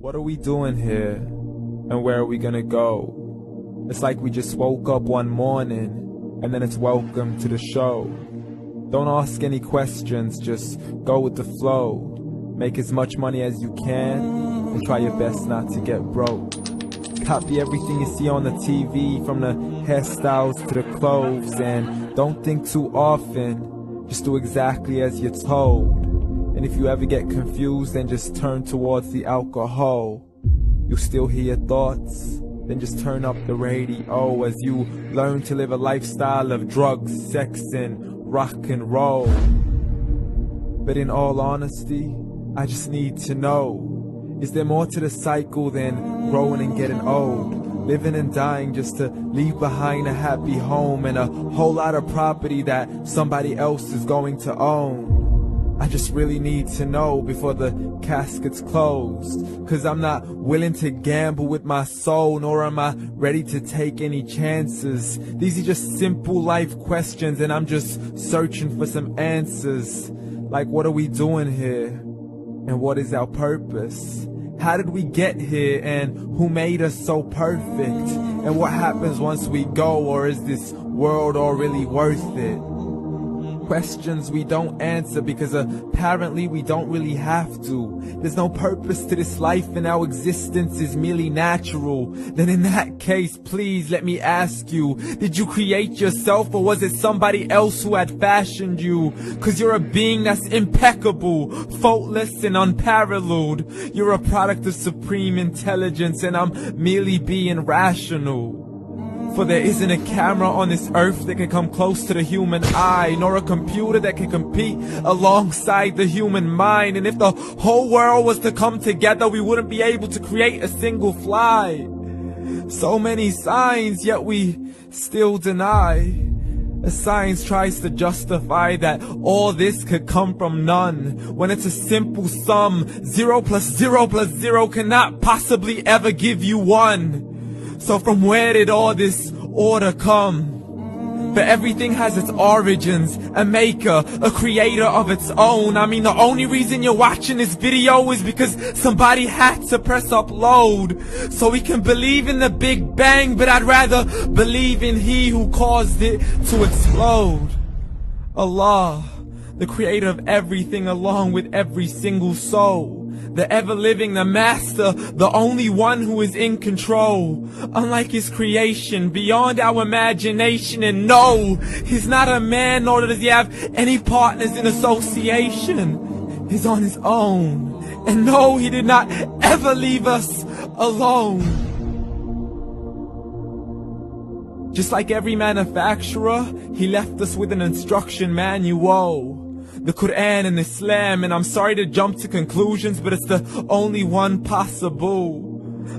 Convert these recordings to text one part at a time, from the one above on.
What are we doing here? And where are we gonna go? It's like we just woke up one morning, and then it's welcome to the show. Don't ask any questions, just go with the flow. Make as much money as you can, and try your best not to get broke. Copy everything you see on the TV, from the hairstyles to the clothes, and don't think too often, just do exactly as you're told. And if you ever get confused, then just turn towards the alcohol. You still hear your thoughts? Then just turn up the radio as you learn to live a lifestyle of drugs, sex, and rock and roll. But in all honesty, I just need to know, is there more to the cycle than growing and getting old? Living and dying just to leave behind a happy home and a whole lot of property that somebody else is going to own. I just really need to know before the casket's closed, 'cause I'm not willing to gamble with my soul, nor am I ready to take any chances. These are just simple life questions, and I'm just searching for some answers. Like, what are we doing here? And what is our purpose? How did we get here, and who made us so perfect? And what happens once we go, or is this world all really worth it? Questions we don't answer because apparently we don't really have to. There's no purpose to this life and our existence is merely natural. Then in that case, please let me ask you, did you create yourself, or was it somebody else who had fashioned you? 'Cause you're a being that's impeccable, faultless and unparalleled. You're a product of supreme intelligence, and I'm merely being rational. For there isn't a camera on this earth that can come close to the human eye, nor a computer that can compete alongside the human mind. And if the whole world was to come together, we wouldn't be able to create a single fly. So many signs, yet we still deny. As science tries to justify that all this could come from none, when it's a simple sum. 0 plus 0 plus 0 cannot possibly ever give you 1. So from where did all this order come? For everything has its origins, a maker, a creator of its own. I mean, the only reason you're watching this video is because somebody had to press upload. So we can believe in the Big Bang, but I'd rather believe in He who caused it to explode. Allah, the creator of everything along with every single soul. The ever-living, the master, the only one who is in control. Unlike his creation, beyond our imagination. And no, he's not a man, nor does he have any partners in association. He's on his own. And no, he did not ever leave us alone. Just like every manufacturer, he left us with an instruction manual. The Quran and Islam, and I'm sorry to jump to conclusions, but it's the only one possible.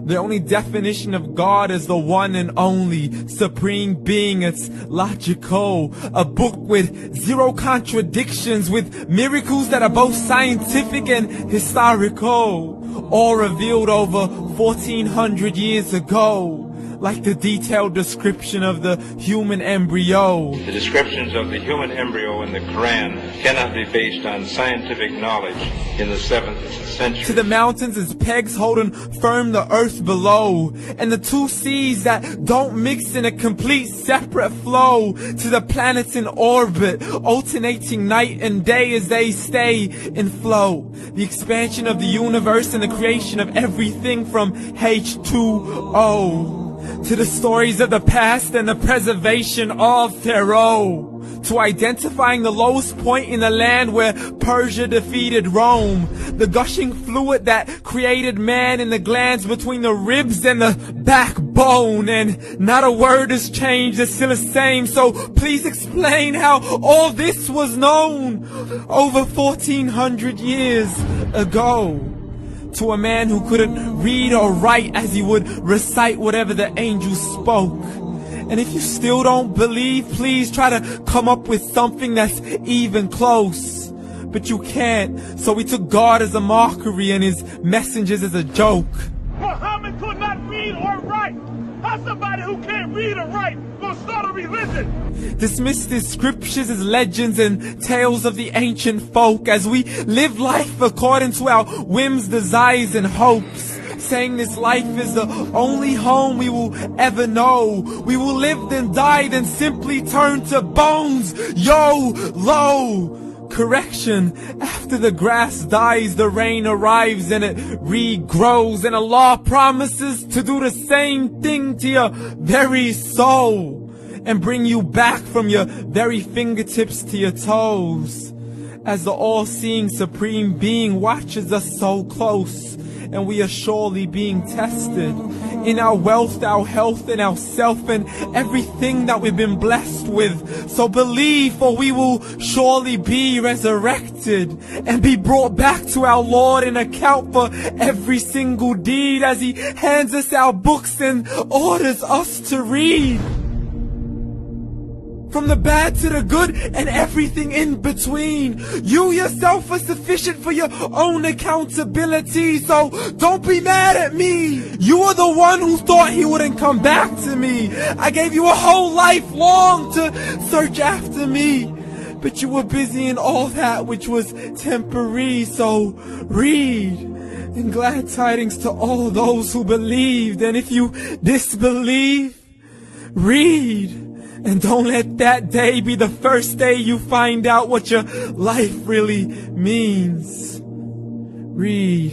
The only definition of God is the one and only supreme being. It's logical, a book with 0 contradictions, with miracles that are both scientific and historical, all revealed over 1400 years ago. Like the detailed description of the human embryo. The descriptions of the human embryo in the Quran cannot be based on scientific knowledge in the 7th century. To the mountains as pegs holding firm the earth below, and the 2 seas that don't mix in a complete separate flow. To the planets in orbit, alternating night and day as they stay in flow. The expansion of the universe and the creation of everything from H2O. To the stories of the past and the preservation of Pharaoh. To identifying the lowest point in the land where Persia defeated Rome. The gushing fluid that created man in the glands between the ribs and the backbone. And not a word has changed, it's still the same. So please explain how all this was known over 1400 years ago. To a man who couldn't read or write, as he would recite whatever the angels spoke. And if you still don't believe, please try to come up with something that's even close. But you can't, so we took God as a mockery and his messengers as a joke. Muhammad could not read or write. How somebody who can't read or write gonna start a religion? Dismiss the scriptures as legends and tales of the ancient folk, as we live life according to our whims, desires, and hopes. saying this life is the only home we will ever know. We will live then die, then simply turn to bones. YOLO! Correction, after the grass dies, the rain arrives and it regrows, and Allah promises to do the same thing to your very soul and bring you back from your very fingertips to your toes, as the all-seeing supreme being watches us so close, and we are surely being tested in our wealth, our health, and our self, and everything that we've been blessed with. So believe, for we will surely be resurrected and be brought back to our Lord and account for every single deed, as He hands us our books and orders us to read. From the bad to the good and everything in between. You yourself are sufficient for your own accountability, so don't be mad at me. You are the one who thought He wouldn't come back to me. I gave you a whole life long to search after me, but you were busy in all that which was temporary. So read, and glad tidings to all those who believed. And if you disbelieve, read. And don't let that day be the first day you find out what your life really means. Read.